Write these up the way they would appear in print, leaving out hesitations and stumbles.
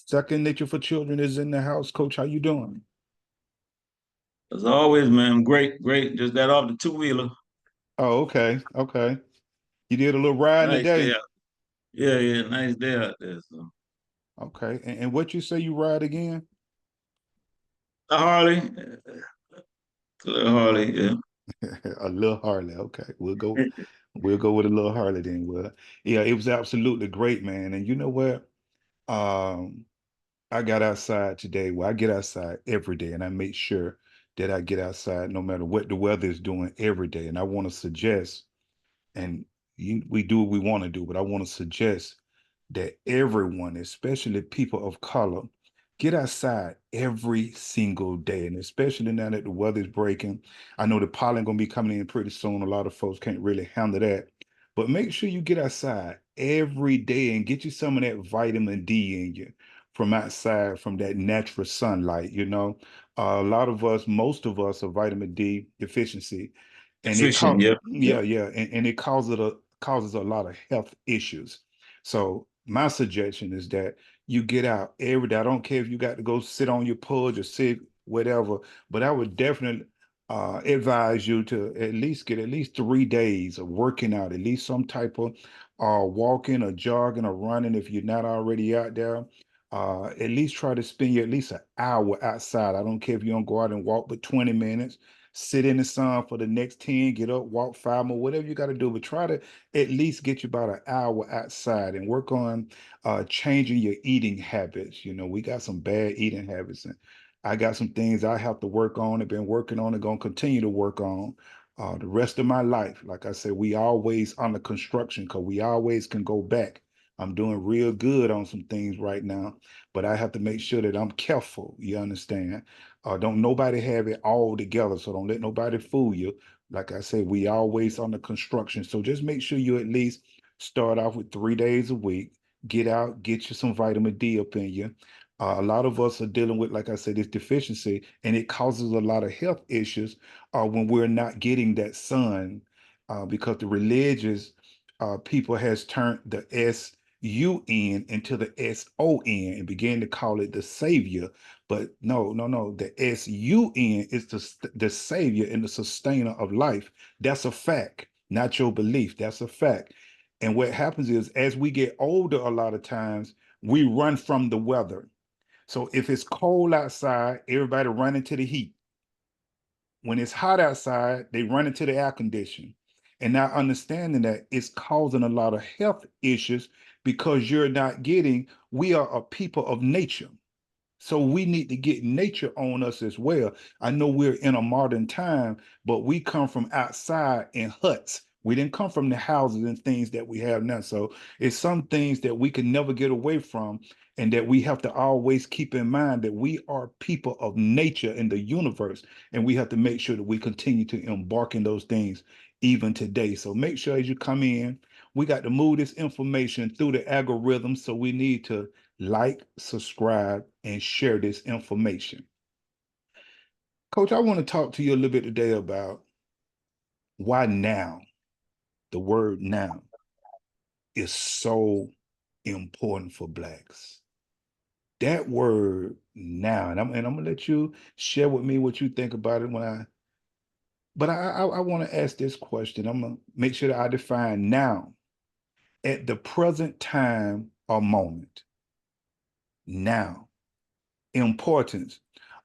Second Nature for Children is in the house. Coach, how you doing? As always, man, great, great. Just got off the two-wheeler. Oh, okay, okay. You did a little riding Nice day today. out. Yeah, yeah, nice day out there. So Okay, and what you say you ride again? a Harley, a little Harley, yeah. A little Harley. Okay, we'll go with a little Harley then. Well, yeah, it was absolutely great, man. And you know what? Um, I got outside today. Well, I get outside every day, and I make sure that I get outside no matter what the weather is doing every day. And I want to suggest, and we do what we want to do, but I want to suggest that everyone, especially people of color, get outside every single day. And especially now that the weather's breaking, I know the pollen gonna be coming in pretty soon. A lot of folks can't really handle that. But make sure you get outside every day and get you some of that vitamin D in you from outside, from that natural sunlight, a lot of us, most of us are vitamin D deficiency. And it Efficient, caught, yeah, yeah. yeah, yeah, and it causes a lot of health issues. So my suggestion is that you get out every day. I don't care if you got to go sit on your porch or sit whatever, but I would definitely advise you to at least get at least 3 days of working out, at least some type of walking or jogging or running if you're not already out there. At least try to spend you at least an hour outside. I don't care if you don't go out and walk, but 20 minutes. Sit in the sun for the next 10, get up, walk 5 more, whatever you got to do, but try to at least get you about an hour outside and work on changing your eating habits. We got some bad eating habits, and I got some things I have to work on and been working on and going to continue to work on the rest of my life. Like I said, we always under construction because we always can go back. I'm doing real good on some things right now, but I have to make sure that I'm careful. You understand? Don't nobody have it all together, so don't let nobody fool you. Like I said, we always on the construction, so just make sure you at least start off with 3 days a week. Get out, get you some vitamin D up in you. A lot of us are dealing with, like I said, this deficiency, and it causes a lot of health issues when we're not getting that sun, because the religious people has turned the S-U-N into the S-O-N and began to call it the Savior. But no, no, no. The S-U-N is the Savior and the sustainer of life. That's a fact, not your belief. That's a fact. And what happens is, as we get older, a lot of times we run from the weather. So if it's cold outside, everybody run into the heat. When it's hot outside, they run into the air conditioning. And not understanding that it's causing a lot of health issues because you're not getting, we are a people of nature. So we need to get nature on us as well. I know we're in a modern time, but we come from outside in huts. We didn't come from the houses and things that we have now. So it's some things that we can never get away from, and that we have to always keep in mind that we are people of nature in the universe, and we have to make sure that we continue to embark in those things even today. So make sure as you come in, we got to move this information through the algorithm. So we need to like, subscribe, and share this information. Coach, I want to talk to you a little bit today about why now, the word now, is so important for Blacks. That word now, and I'm gonna let you share with me what you think about it but I want to ask this question. I'm gonna make sure that I define now at the present time or moment. Now, importance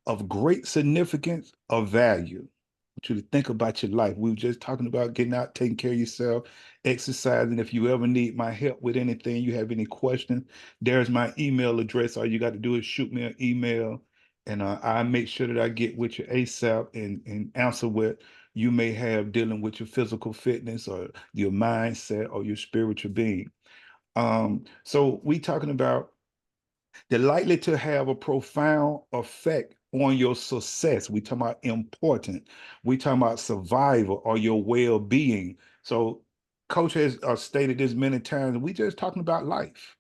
of great significance of value. I want you to think about your life. We were just talking about getting out, taking care of yourself, exercising. If you ever need my help with anything, you have any questions, there's my email address. All you got to do is shoot me an email, and I make sure that I get with you ASAP and answer what you may have dealing with your physical fitness or your mindset or your spiritual being. So we talking about they're likely to have a profound effect on your success. We talking about important. We talking about survival or your well-being. So coach has stated this many times. We just talking about life.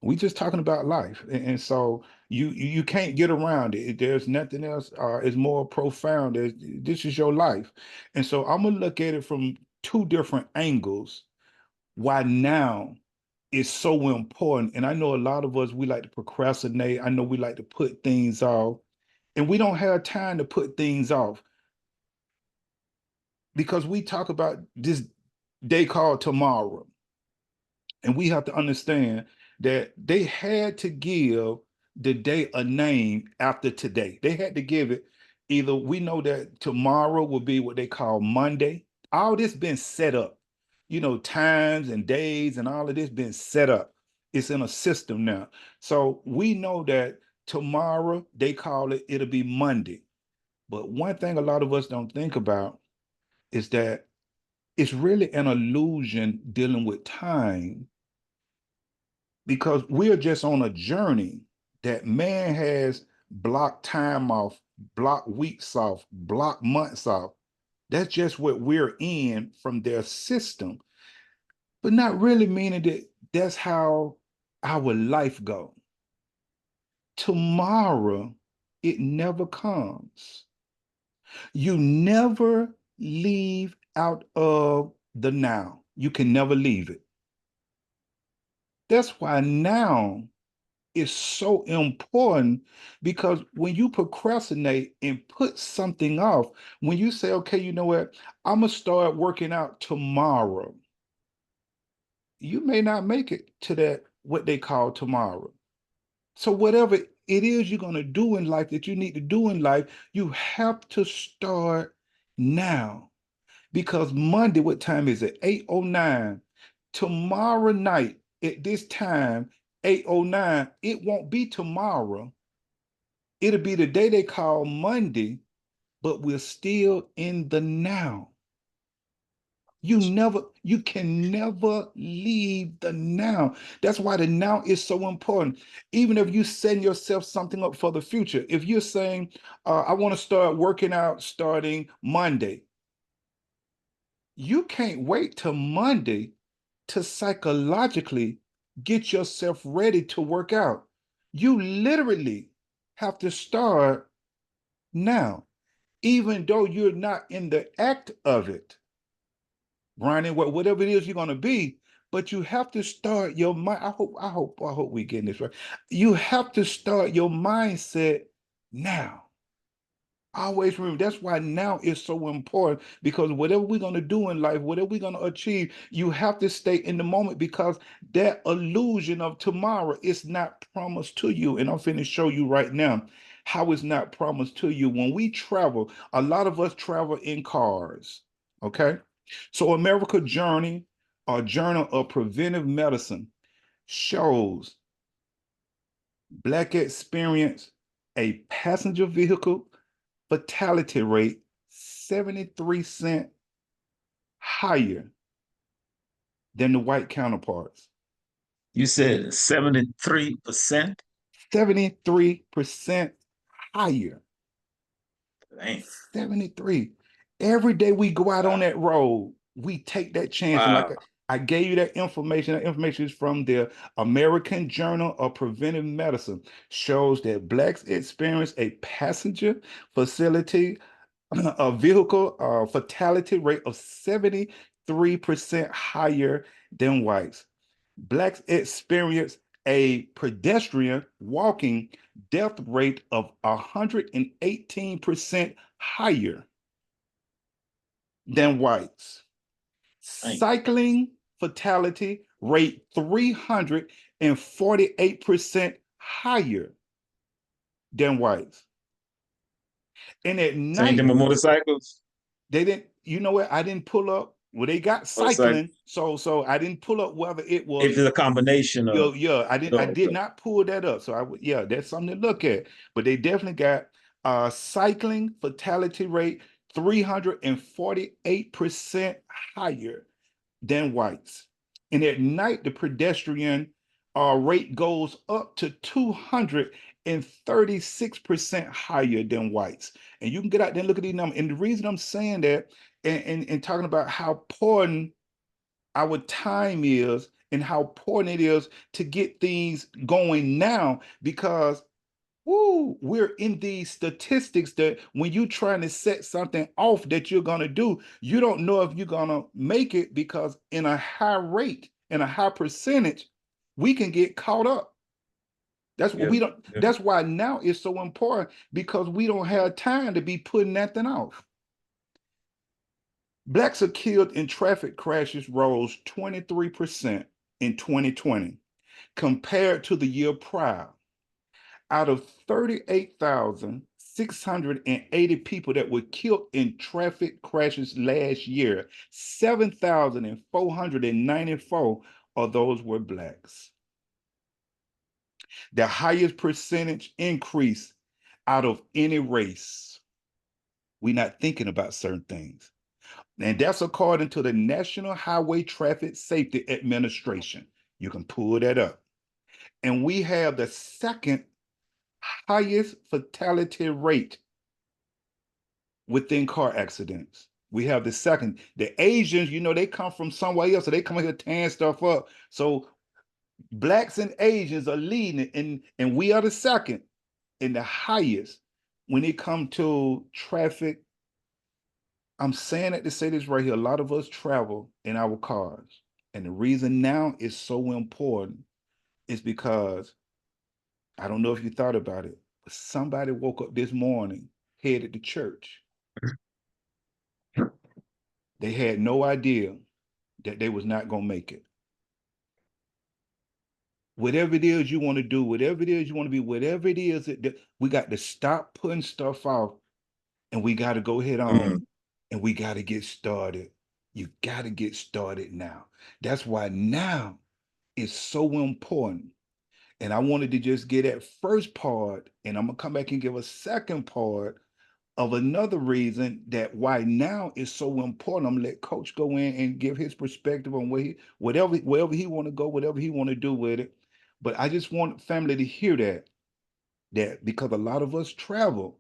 We just talking about life. And so you can't get around it. There's nothing else is more profound. This is your life. And so I'm gonna look at it from two different angles. Why now is so important. And I know a lot of us, we like to procrastinate. I know we like to put things off, and we don't have time to put things off because we talk about this day called tomorrow. And we have to understand that they had to give the day a name after today. They had to give it either, we know that tomorrow will be what they call Monday. All this been set up, times and days and all of this been set up. It's in a system now. So we know that tomorrow they call it, it'll be Monday. But one thing a lot of us don't think about is that it's really an illusion dealing with time, because we're just on a journey that man has blocked time off, blocked weeks off, blocked months off. That's just what we're in from their system, but not really meaning that that's how our life go. Tomorrow, it never comes. You never leave out of the now. You can never leave it. That's why now is so important, because when you procrastinate and put something off, when you say, okay, you know what, I'm gonna start working out tomorrow, you may not make it to that, what they call tomorrow. So whatever it is you're gonna do in life that you need to do in life, you have to start now. Because Monday, what time is it? 8:09. Tomorrow night at this time, 8:09, it won't be tomorrow. It'll be the day they call Monday, but we're still in the now. You can never leave the now. That's why the now is so important. Even if you setting yourself something up for the future, if you're saying, I want to start working out starting Monday, you can't wait till Monday to psychologically get yourself ready to work out. You literally have to start now, even though you're not in the act of it, grinding whatever it is you're going to be. But you have to start your mind. I hope we're getting this right. You have to start your mindset now. Always remember, that's why now is so important, because whatever we're going to do in life, whatever we're going to achieve, you have to stay in the moment, because that illusion of tomorrow is not promised to you. And I'm finna show you right now how it's not promised to you. When we travel, a lot of us travel in cars. Okay. So America Journey, a journal of preventive medicine, shows Black experience a passenger vehicle fatality rate 73% higher than the white counterparts. You said 73%? 73% higher. Dang. 73. Every day we go out on Wow. that road, we take that chance. And like Wow. I gave you that information. That information is from the American Journal of Preventive Medicine. Shows that Blacks experience a passenger facility a vehicle fatality rate of 73% higher than whites. Blacks experience a pedestrian walking death rate of 118% higher than whites. Dang. Cycling fatality rate 348% higher than whites. And at Same thing night, with motorcycles? they didn't, you know what? I didn't pull up. Well, they got cycling, Motorcycles. so I didn't pull up whether it was, If it's a combination of, yeah, I oh, did okay. not pull that up. So I would, yeah, that's something to look at. But they definitely got cycling fatality rate 348% higher than whites. And at night, the pedestrian rate goes up to 236% higher than whites. And you can get out there and look at these numbers. And the reason I'm saying that, and talking about how important our time is and how important it is to get things going now, because woo, we're in these statistics that when you're trying to set something off that you're going to do, you don't know if you're going to make it, because in a high rate, in a high percentage, we can get caught up. That's what Yeah, we don't. yeah. That's why now it's so important because we don't have time to be putting nothing off. Blacks are killed in traffic crashes rose 23% in 2020 compared to the year prior. Out of 38,680 people that were killed in traffic crashes last year, 7,494 of those were blacks. The highest percentage increase out of any race. We're not thinking about certain things. And that's according to the National Highway Traffic Safety Administration. You can pull that up. And we have the second highest fatality rate within car accidents. We have the second. The Asians, they come from somewhere else, so they come here tearing stuff up. So blacks and Asians are leading, and we are the second and the highest when it comes to traffic. I'm saying it to say this right here. A lot of us travel in our cars. And the reason now is so important is because I don't know if you thought about it, but somebody woke up this morning, headed to church. They had no idea that they was not going to make it. Whatever it is you want to do, whatever it is you want to be, whatever it is, we got to stop putting stuff off and we got to go head on Mm, and we got to get started. You got to get started now. That's why now is so important. And I wanted to just get that first part, and I'm gonna come back and give a second part of another reason that why now is so important. I'm gonna let Coach go in and give his perspective on wherever he want to go, whatever he want to do with it. But I just want family to hear that because a lot of us travel,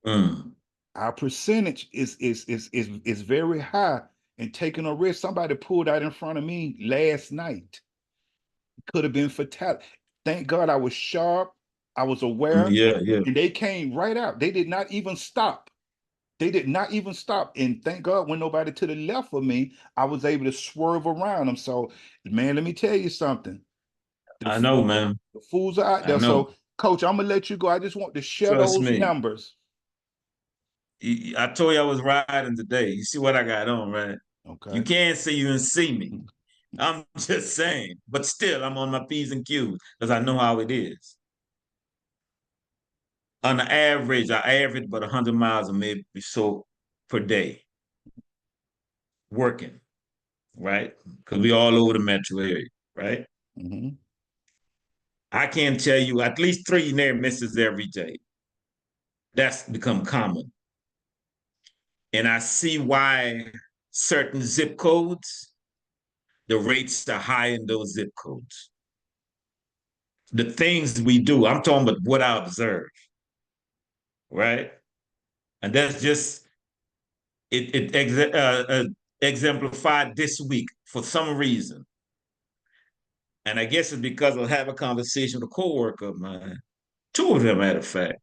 mm. our percentage is very high and taking a risk. Somebody pulled out in front of me last night. Could have been fatal. Thank God I was sharp. I was aware, Yeah, yeah. and they came right out. They did not even stop. They did not even stop. And thank God when nobody to the left of me, I was able to swerve around them. So, man, let me tell you something. The, I know, man. the fools are out I there. know. So, Coach, I'm gonna let you go. I just want to share Trust those me. numbers. I told you I was riding today. You see what I got on, right? You Okay. can't see you and see me. I'm just saying. But still, I'm on my P's and Q's because I know how it is. On the average, I average about 100 miles or maybe so per day working, right? Because we all over the metro area, right? Mm-hmm. I can tell you at least three near misses every day. That's become common. And I see why certain zip codes, the rates are high in those zip codes. The things we do, I'm talking about what I observe, right? And that's just it exemplified this week for some reason. And I guess it's because I have a conversation with a coworker of mine, two of them, matter of fact.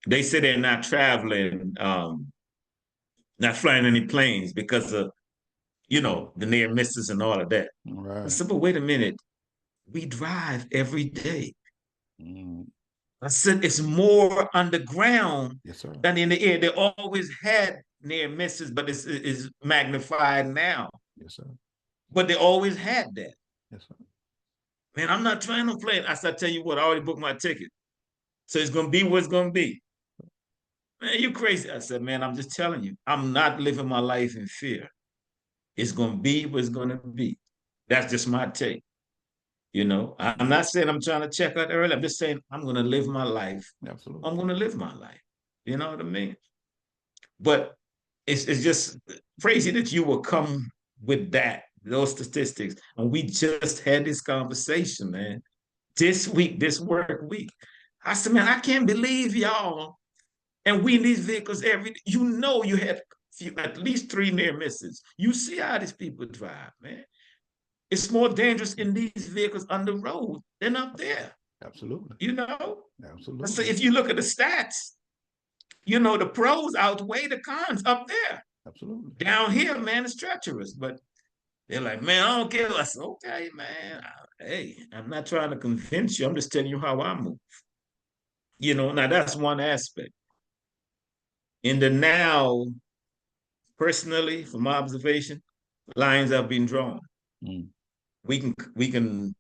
They said they're not traveling, not flying any planes because of, the near misses and all of that. All I right. said, but wait a minute, we drive every day. Mm. I said, it's more underground Yes, sir. than in the air. They always had near misses, but it's magnified now. Yes, sir. But they always had that. Yes, sir. Man, I'm not trying to play. I said, I tell you what, I already booked my ticket. So it's gonna be what it's gonna be. Man, you crazy. I said, man, I'm just telling you, I'm not living my life in fear. It's gonna be what it's gonna be. That's just my take. I'm not saying I'm trying to check out early. I'm just saying I'm gonna live my life. Absolutely. I'm gonna live my life. You know what I mean? But it's just crazy that you will come with those statistics. And we just had this conversation, man. This week, this work week. I said, man, I can't believe y'all. And we in these vehicles every day. You had at least three near misses. You see how these people drive, man. It's more dangerous in these vehicles on the road than up there. Absolutely. You know? So Absolutely. if you look at the stats, the pros outweigh the cons up there. Absolutely. Down here, man, it's treacherous. But they're like, man, I don't care. I said, okay, man. Hey, I'm not trying to convince you. I'm just telling you how I move. Now that's one aspect. In the now, personally, from my observation, lines have been drawn. Mm. We can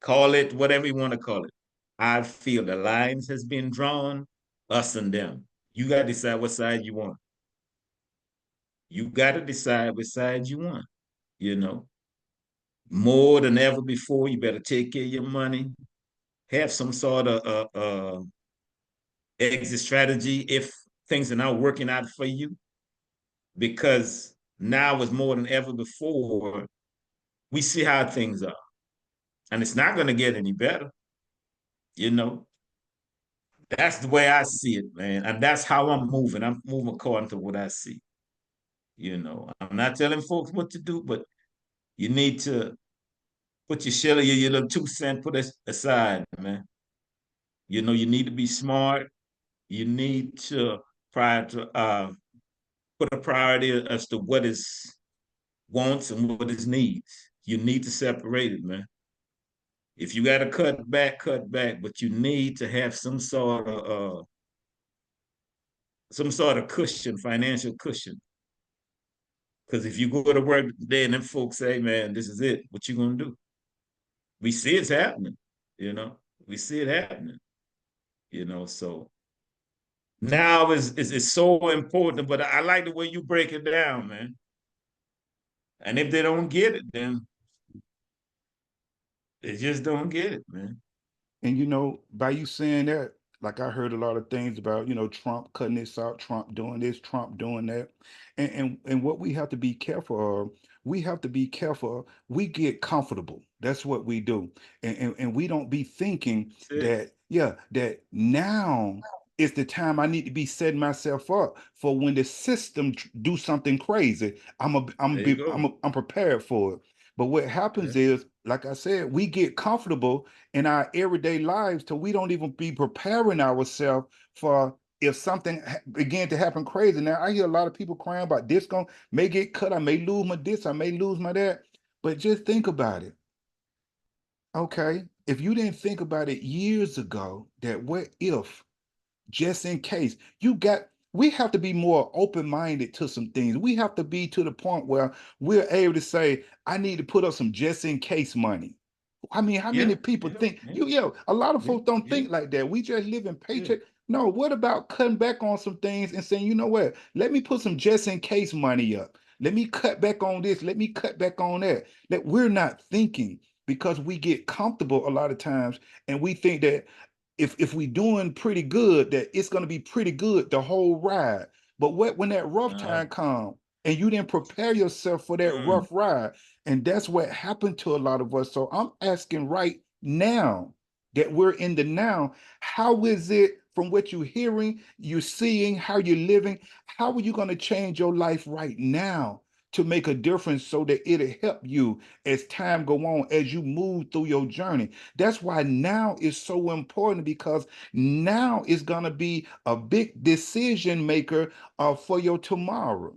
call it whatever you want to call it. I feel the lines has been drawn, us and them. You got to decide what side you want. You got to decide which side you want. You know, more than ever before, you better take care of your money. Have some sort of exit strategy if things are not working out for you, because now is more than ever before. We see how things are, and it's not going to get any better. You know, that's the way I see it, man, and that's how I'm moving. I'm moving according to what I see. I'm not telling folks what to do, but you need to put your shell, your little 2 cent, put it aside, man. You need to be smart. You need to put a priority as to what is wants and what is needs. You need to separate it, man. If you got to cut back, but you need to have some sort of cushion, financial cushion. Because if you go to work today and them folks say, "Man, this is it," what you gonna do? We see it's happening. You know, we see it happening. So now is so important. But I like the way you break it down, man. And if they don't get it, then they just don't get it, man. And by you saying that, like I heard a lot of things about, Trump cutting this out, Trump doing this, Trump doing that. And what we have to be careful of, we have to be careful. We get comfortable. That's what we do. And we don't be thinking That's it. that, yeah, that now is the time I need to be setting myself up for when the system do something crazy. There you go. I'm prepared for it. But what Yeah. happens is, like I said, we get comfortable in our everyday lives till we don't even be preparing ourselves for if something began to happen crazy. Now I hear a lot of people crying about this going may get cut, I may lose my this, I may lose my that. But just think about it. Okay. If you didn't think about it years ago, that what if, just in case, we have to be more open-minded to some things. We have to be to the point where we're able to say, I need to put up some just in case money. I mean, how many Yeah. people Yeah. think Yeah. a lot of Yeah. folks don't Yeah. think like that. We just live in Yeah. paycheck. No, what about cutting back on some things and saying, you know what? Let me put some just in case money up. Let me cut back on this. Let me cut back on that. That we're not thinking because we get comfortable a lot of times and we think that if we doing pretty good, that it's gonna be pretty good the whole ride. But what when that rough Uh, time come and you didn't prepare yourself for that mm, rough ride, and that's what happened to a lot of us. So I'm asking right now that we're in the now, how is it from what you're hearing, you're seeing, how you're living? How are you going to change your life right now to make a difference so that it'll help you as time go on, as you move through your journey? That's why now is so important because now is going to be a big decision maker for your tomorrow.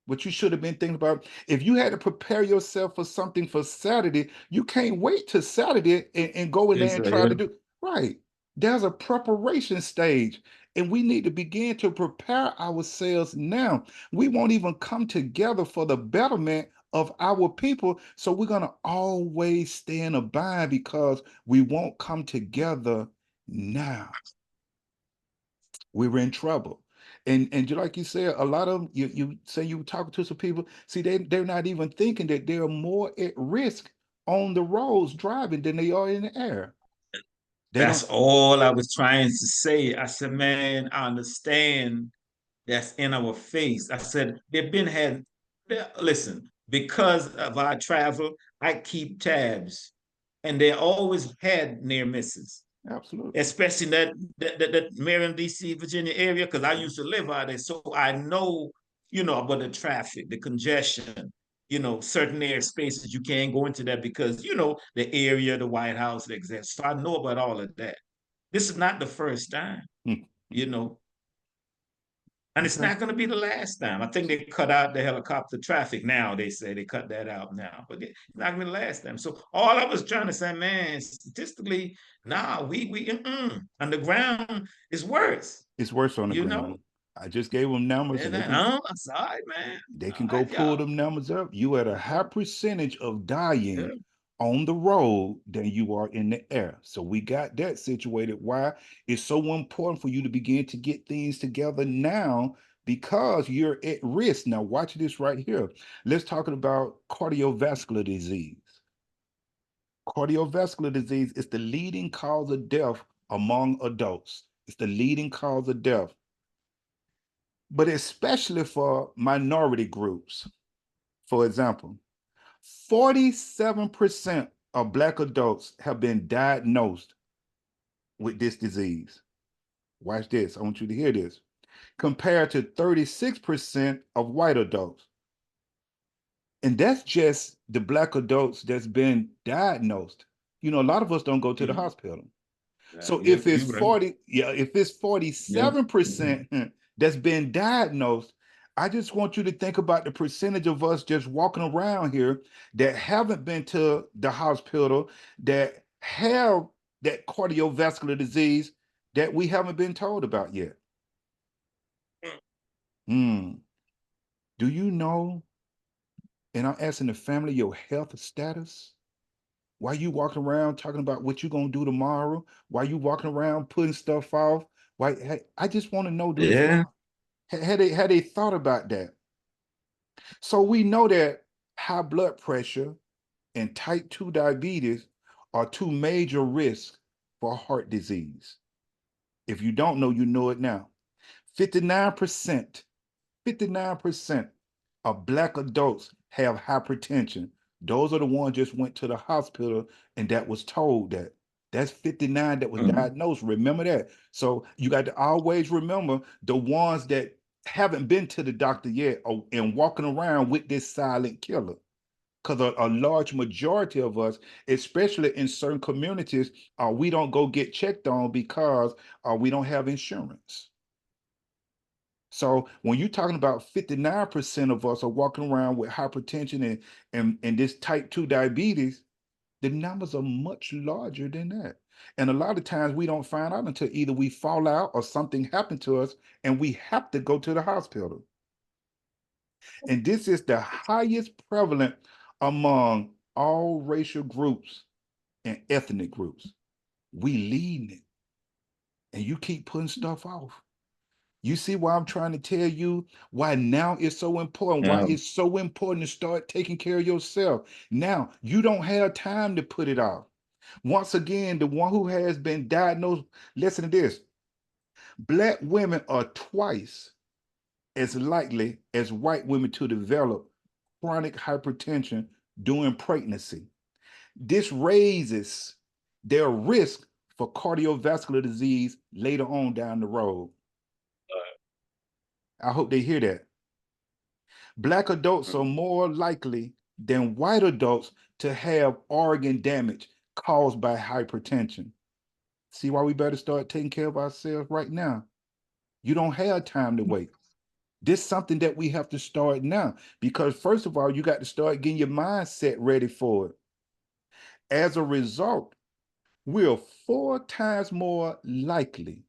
What you should have been thinking about. If you had to prepare yourself for something for Saturday, you can't wait till Saturday and go in there it's and try yeah. to do right. There's a preparation stage, and we need to begin to prepare ourselves now. We won't even come together for the betterment of our people. So we're gonna always stay in a bind because we won't come together now. We were in trouble. And like you said, a lot of them, you say you talking to some people, see, they're not even thinking that they're more at risk on the roads driving than they are in the air. They That's don't. all I was trying to say. I said, man, I understand that's in our face. I said, they've been had, listen, because of our travel, I keep tabs. And they always had near misses, Absolutely. especially in that Maryland, D.C., Virginia area, because I used to live out there. So I know, about the traffic, the congestion, certain air spaces you can't go into that because, the area, the White House, the exec. So I know about all of that. This is not the first time, Hmm. you know. And it's Okay. not going to be the last time. I think they cut out the helicopter traffic now. They say they cut that out now, but it's not going to be the last time. So all I was trying to say, man, statistically, nah, on the ground is worse. It's worse on the You know, ground. I just gave them numbers and and I'm sorry, man. they can All go right, pull y'all. them numbers up. You at a high percentage of Yeah. dying on the road than you are in the air. So we got that situated. Why it's so important for you to begin to get things together now because you're at risk. Now watch this right here. Let's talk about cardiovascular disease. Cardiovascular disease is the leading cause of death among adults. It's the leading cause of death, but especially for minority groups. For example, 47% of Black adults have been diagnosed with this disease. Watch this. I want you to hear this. Compared to 36% of white adults. And that's just the Black adults that's been diagnosed. You know, a lot of us don't go to the Mm. hospital. So Yeah, if it's you right. 40, yeah, if it's Yeah. 47% that's been diagnosed, I just want you to think about the percentage of us just walking around here that haven't been to the hospital, that have that cardiovascular disease that we haven't been told about yet. Hmm. Do you know? And I'm asking the family your health status. Why you walking around talking about what you gonna do tomorrow? Why you walking around putting stuff off? Why? Hey, I just want to know, do the Yeah. had they thought about that? So we know that high blood pressure and type 2 diabetes are two major risks for heart disease. If you don't know, you know it now. 59%, 59% of Black adults have hypertension. Those are the ones just went to the hospital and that was told that. That's 59 that was Mhm. diagnosed. Remember that. So you got to always remember the ones that haven't been to the doctor yet and walking around with this silent killer. Because a large majority of us, especially in certain communities, we don't go get checked on because we don't have insurance. So when you're talking about 59% of us are walking around with hypertension and this type 2 diabetes, the numbers are much larger than that. And a lot of times we don't find out until either we fall out or something happened to us and we have to go to the hospital. And this is the highest prevalent among all racial groups and ethnic groups. We leading it and you keep putting stuff off. You see why I'm trying to tell you why now is so important, why Yeah. it's so important to start taking care of yourself. Now, you don't have time to put it off. Once again, the one who has been diagnosed, listen to this. Black women are twice as likely as white women to develop chronic hypertension during pregnancy. This raises their risk for cardiovascular disease later on down the road. I hope they hear that. Black adults are more likely than white adults to have organ damage caused by hypertension. See why we better start taking care of ourselves right now. You don't have time to wait. This is something that we have to start now because, first of all, you got to start getting your mindset ready for it. As a result, we're 4 times more likely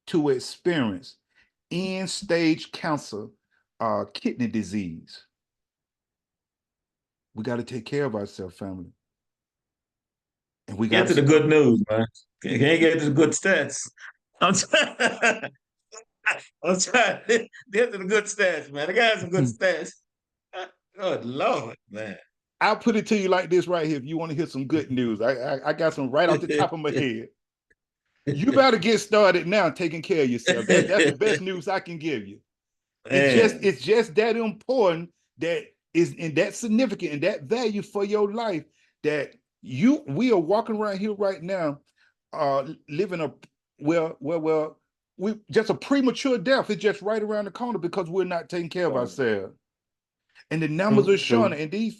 to experience end stage cancer, kidney disease. We got to take care of ourselves, family. And we got Get to to the start. good news, man. Can't get to the good stats. I'm trying. I'm trying to get to the good stats, man. I got some good stats. Good Lord, man. I'll put it to you like this right here. If you want to hear some good news, I got some right off the top of my head. You better get started now taking care of yourself. That's the best news I can give you. Man, It's just that important that is and that significant and that value for your life that we are walking around here right now, living a we just a premature death is just right around the corner because we're not taking care of ourselves. And the numbers are true, showing true. it. And these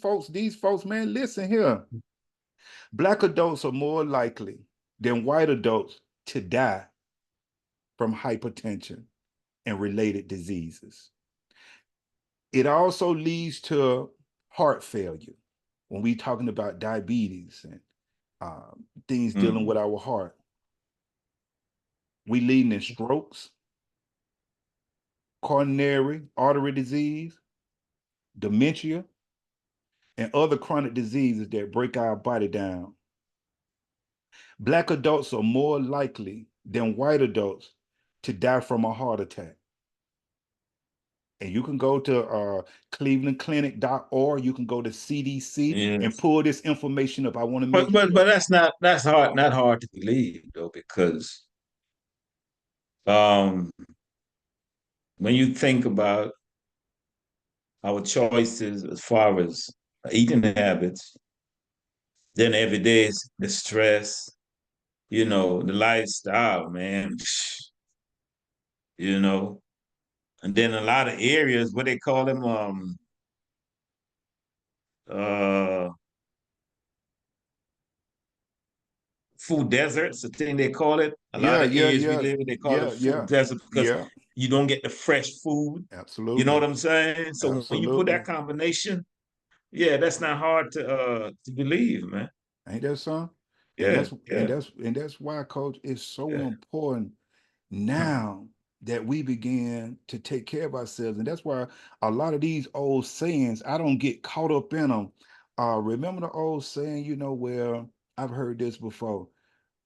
folks, man, listen here. Black adults are more likely than white adults to die from hypertension. and related diseases. It also leads to heart failure when we talking about diabetes and things dealing with our heart. We leading in strokes, coronary artery disease, dementia, and other chronic diseases that break our body down. Black adults are more likely than white adults to die from a heart attack. And you can go to clevelandclinic.org, you can go to CDC and Yes. pull this information up. I want to But make but sure. but that's not hard to believe though, because um when you think about our choices as far as eating habits, then every day is the stress, the lifestyle, man, you know, and then a lot of areas, what they call them, uh, food deserts, the thing they call it. A lot Yeah, of yeah, areas we yeah, live in, they call it yeah, food yeah, desert because yeah, you don't get the fresh food. You know absolutely, what I'm saying? So when you put absolutely. that combination, yeah, that's not hard to believe, man. Ain't that something? And Yeah, and yeah, that's why, coach, it's so yeah. important now that we begin to take care of ourselves. And that's why a lot of these old sayings, I don't get caught up in them. Remember the old saying, where I've heard this before,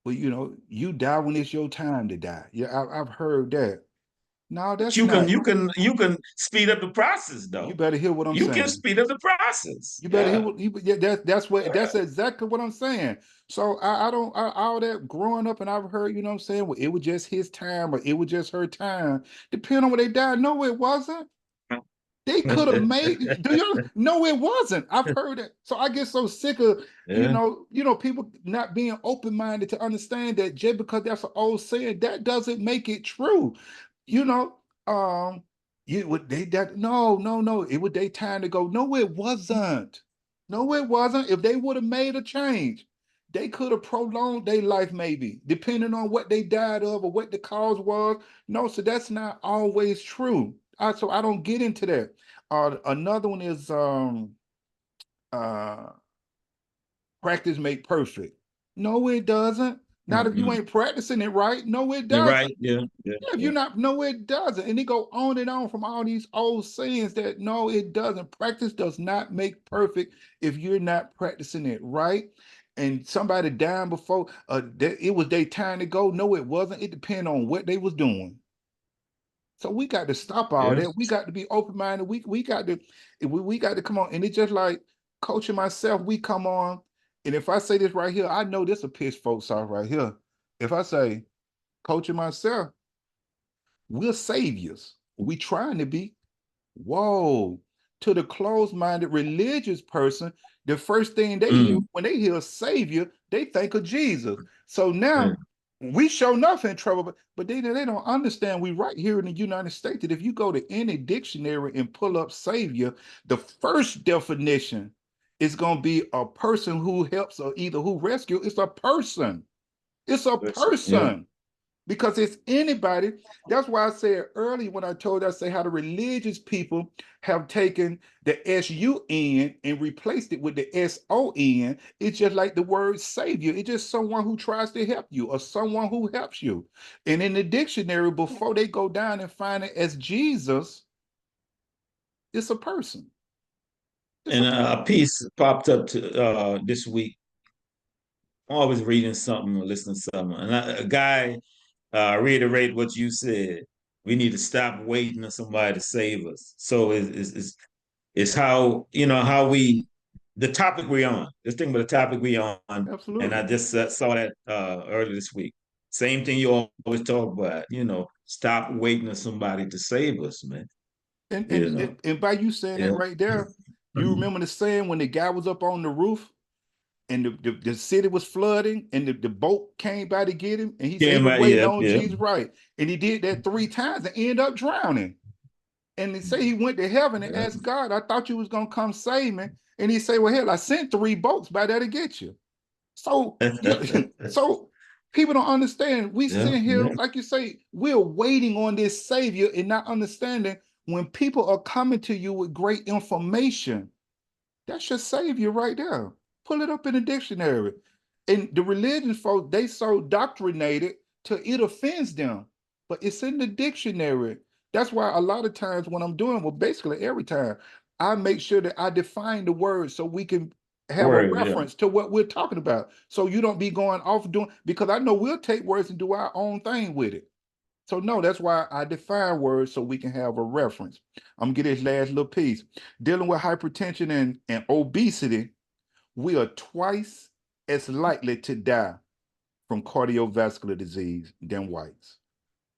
but you die when it's your time to die. Yeah, I've heard that. No, But that's you can not. speed up the process You though. better hear what I'm You can saying. speed up the process. You better hear Yeah. what yeah, that's Yeah. exactly what I'm saying. So I don't all that growing up and I've heard, what I'm saying, well, it was just his time or it was just her time. Depending on when they died. No, it wasn't. They could have made. Do you? No, it wasn't. I've heard it. So I get so sick of Yeah. people not being open minded to understand that just because that's an old saying, that doesn't make it true. You know, um, you would they that no, it was their time to go. No, it wasn't. No, it wasn't. If they would have made a change, they could have prolonged their life, maybe, depending on what they died of or what the cause was. No, so that's not always true. So I don't get into that. Another one is uh practice make perfect. No, it doesn't. Not if you Mm-mm. ain't practicing it right. No, it You're right. doesn't. Yeah. Yeah. Yeah, if Yeah. you're not, no, it doesn't. And they go on and on from all these old sayings that no, it doesn't. Practice does not make perfect if you're not practicing it right. And somebody dying before it was their time to go. No, it wasn't. It depends on what they was doing. So we got to stop all Yeah. that. We got to be open minded. We got to we got to come on. And it's just like coaching myself. We come on, and if I say this right here, I know this will piss folks off right here. If I say coaching myself, we're saviors. We trying to be. Whoa. To the closed-minded religious person, the first thing they hear Mm. when they hear Savior, they think of Jesus. So Yeah. now we show enough in trouble, but they don't understand. We right here in the United States that if you go to any dictionary and pull up Savior, the first definition is going to be a person who helps or either who rescue. It's a person. It's a Yeah. person because it's anybody. That's why I said earlier when I told I say how the religious people have taken the S-U-N and replaced it with the S-O-N. It's just like the word savior. It's just someone who tries to help you or someone who helps you. And in the dictionary, before they go down and find it as Jesus, it's a person. It's a And person. a piece popped up to this week. I'm always reading something or listening to something, and a guy reiterate what you said. We need to stop waiting on somebody to save us. So it's how how we the topic we're on. This thing about the topic we on, and I Absolutely. just saw that earlier this week. Same thing you always talk about. Stop waiting on somebody to save us, man. And, You and know, and and by you saying yeah. that right there, you remember the saying when the guy was up on the roof and the city was flooding and the boat came by to get him and he said he was waiting Yeah, on yeah. Jesus, right? And he did that three times and ended up drowning. And they say he went to heaven and Yeah. asked God, I thought you was gonna come save me. And he said, well, hell, I sent three boats by there to get you. So, so People don't understand. We Yeah, sit here, yeah. like you say, we're waiting on this savior and not understanding when people are coming to you with great information. That's your savior right there. Pull it up in the dictionary. And the religion folks, they so doctrinated to it offends them, but it's in the dictionary. That's why a lot of times when I'm doing, well, basically every time, I make sure that I define the word so we can have a Word, yeah. reference to what we're talking about. So you don't be going off doing, because I know we'll take words and do our own thing with it. So no, that's why I define words so we can have a reference. I'm gonna get this last little piece. Dealing with hypertension and obesity, we are twice as likely to die from cardiovascular disease than whites.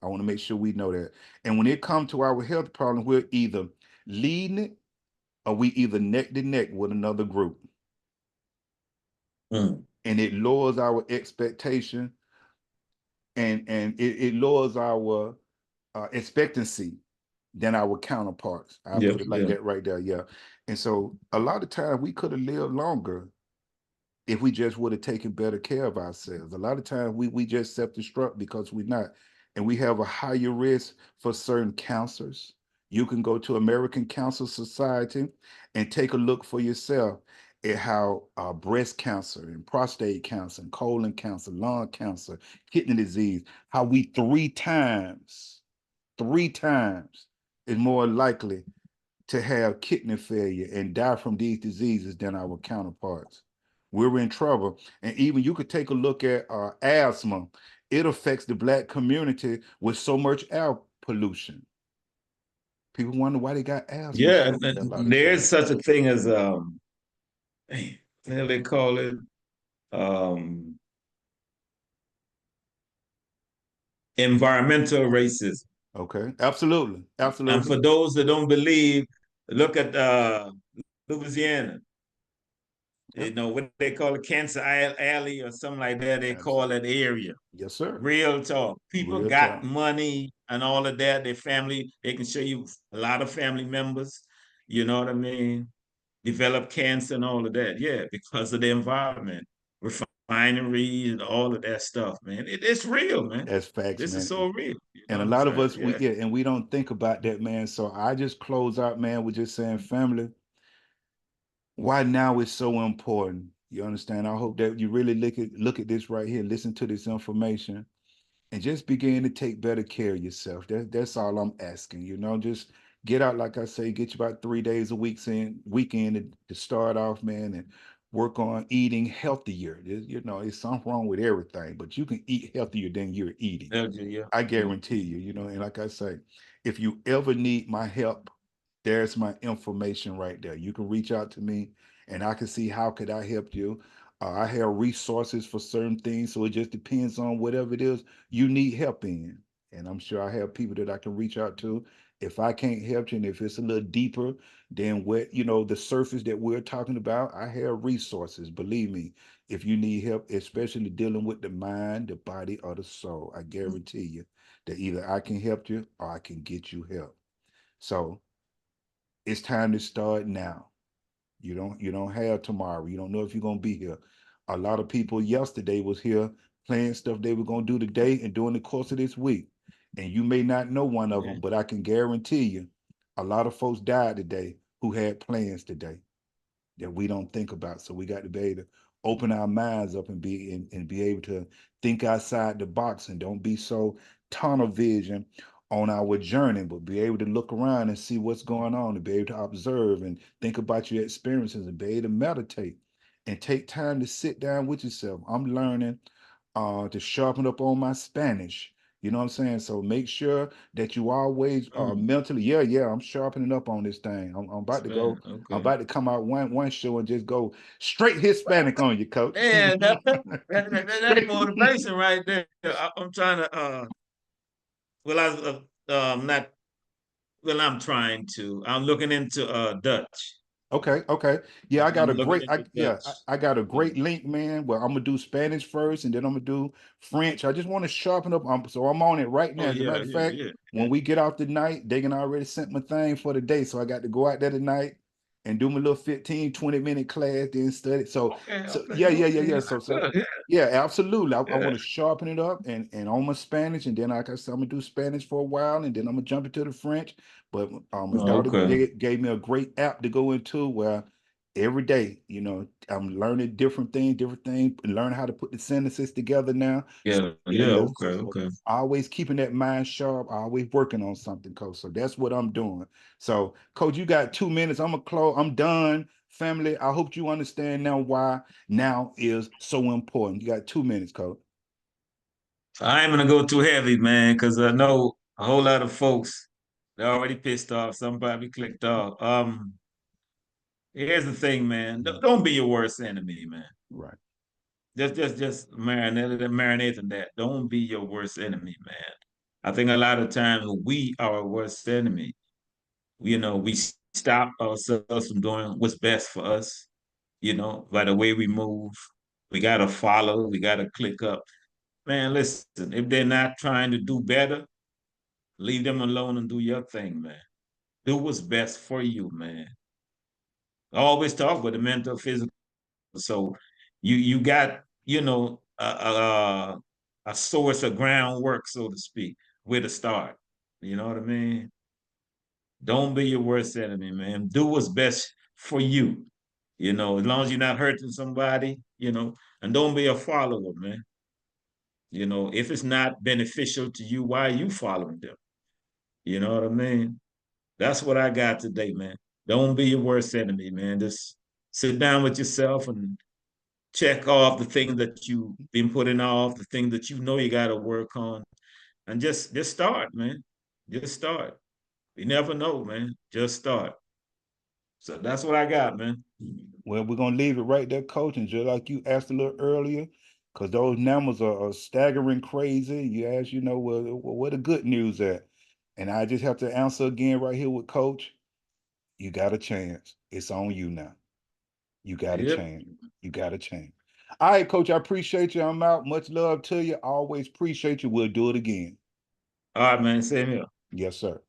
I want to make sure we know that. And when it comes to our health problem, we're either leading it or we either neck to neck with another group. Mm. And it lowers our expectation and it lowers our expectancy than our counterparts. I Yeah, put it like yeah. that right there. Yeah. And so a lot of times we could have lived longer if we just would have taken better care of ourselves. A lot of times we just self-destruct because we're not. And we have a higher risk for certain cancers. You can go to American Cancer Society and take a look for yourself at how breast cancer and prostate cancer and colon cancer, lung cancer, kidney disease, how we three times is more likely to have kidney failure and die from these diseases than our counterparts. We're in trouble. And even you could take a look at asthma. It affects the Black community with so much air pollution. People wonder why they got asthma Yeah, so a lot of there's times. such a thing as man, what they call it? Um, environmental racism. Okay, absolutely, And absolutely. for those that don't believe, look at Louisiana. Yep, You know what they call it, Cancer Alley or something like that. They call absolutely. that area. Yes, sir. Real talk. People Real got talk. money and all of that. Their family, they can show you a lot of family members. You know what I mean? Develop cancer and all of that. Yeah, because of the environment, refineries, and all of that stuff, man. It's real, man. That's facts, This is man. so real. You know And a what I'm lot of saying? us, we Yeah. yeah, and we don't think about that, man. So I just close out, man, with just saying, family, why now is so important. You understand? I hope that you really look at this right here, listen to this information, and just begin to take better care of yourself. That's all I'm asking. Just get out, like I say, get you about 3 days a weekend to start off, man, and work on eating healthier. It's something wrong with everything, but you can eat healthier than you're eating. Yeah. I Yeah. guarantee you, and like I say, if you ever need my help, there's my information right there. You can reach out to me and I can see how could I help you. I have resources for certain things, so it just depends on whatever it is you need help in. And I'm sure I have people that I can reach out to. If I can't help you, and if it's a little deeper than the surface that we're talking about, I have resources. Believe me, if you need help, especially dealing with the mind, the body, or the soul, I guarantee you that either I can help you or I can get you help. So it's time to start now. You don't have tomorrow. You don't know if you're gonna be here. A lot of people yesterday was here playing stuff they were gonna do today and during the course of this week. And you may not know one of them, Yeah. but I can guarantee you a lot of folks died today who had plans today that we don't think about. So we got to be able to open our minds up and be able to think outside the box and don't be so tunnel vision on our journey, but be able to look around and see what's going on and be able to observe and think about your experiences and be able to meditate and take time to sit down with yourself. I'm learning to sharpen up on my Spanish. You know what I'm saying? So make sure that you always Mm. mentally, yeah, I'm sharpening up on this thing. I'm about to go. Spanish. I'm Okay. about to come out one show and just go straight Hispanic on you, coach. Man, that's Straight. motivation right there. I'm trying to well not well I'm trying to. I'm looking into Dutch. Okay. Yeah, I got I'm a looking great. into Dutch. I got a Yeah. great link, man. Where I'm gonna do Spanish first, and then I'm gonna do French. I just want to sharpen up. So I'm on it right Oh now. As a matter yeah, of yeah, fact, yeah. when we get off tonight, they can already sent my thing for the day. So I got to go out there tonight and do my little 15, 20-minute class, then study. So, Okay, so okay, yeah, yeah, yeah, okay. yeah. That's good. Yeah, Yeah, absolutely. I yeah. want to sharpen it up and on my Spanish, and then like I said, I'm gonna do Spanish for a while, and then I'm gonna jump into the French. But my Oh, daughter okay. gave me a great app to go into where every day, I'm learning different things, and learn how to put the sentences together now. So Yeah, yeah, yeah. yeah. Okay, So okay. always keeping that mind sharp, always working on something, coach. So that's what I'm doing. So, coach, you got 2 minutes. I'm gonna close. I'm done. Family, I hope you understand now why now is so important. You got 2 minutes, coach. I ain't gonna go too heavy, man, because I know a whole lot of folks they're already pissed off. Somebody clicked off. Here's the thing, man. Mhm. Don't be your worst enemy, man. Right. Just marinate in that. Don't be your worst enemy, man. I think a lot of times we are our worst enemy. We stop ourselves from doing what's best for us, by the way we move. We gotta follow, we gotta click up. Man, listen, if they're not trying to do better, leave them alone and do your thing, man. Do what's best for you, man. I always talk with the mental, physical. So you got, a source of groundwork, so to speak, where to start. You know what I mean? Don't be your worst enemy, man. Do what's best for you. As long as you're not hurting somebody, and don't be a follower, man. If it's not beneficial to you, why are you following them? You know what I mean? That's what I got today, man. Don't be your worst enemy, man. Just sit down with yourself and check off the things that you've been putting off, the things that you know you got to work on, and just start, man. Just start. You never know, man. Just start. So that's what I got, man. Well, we're gonna leave it right there, coach. And just like you asked a little earlier, because those numbers are staggering crazy. You asked, well, where the good news at? And I just have to answer again right here with coach. You got a chance. It's on you now. You got a Yep. chance. You got a chance. All right, coach. I appreciate you. I'm out. Much love to you. Always appreciate you. We'll do it again. All right, man. Same here. Yes, sir.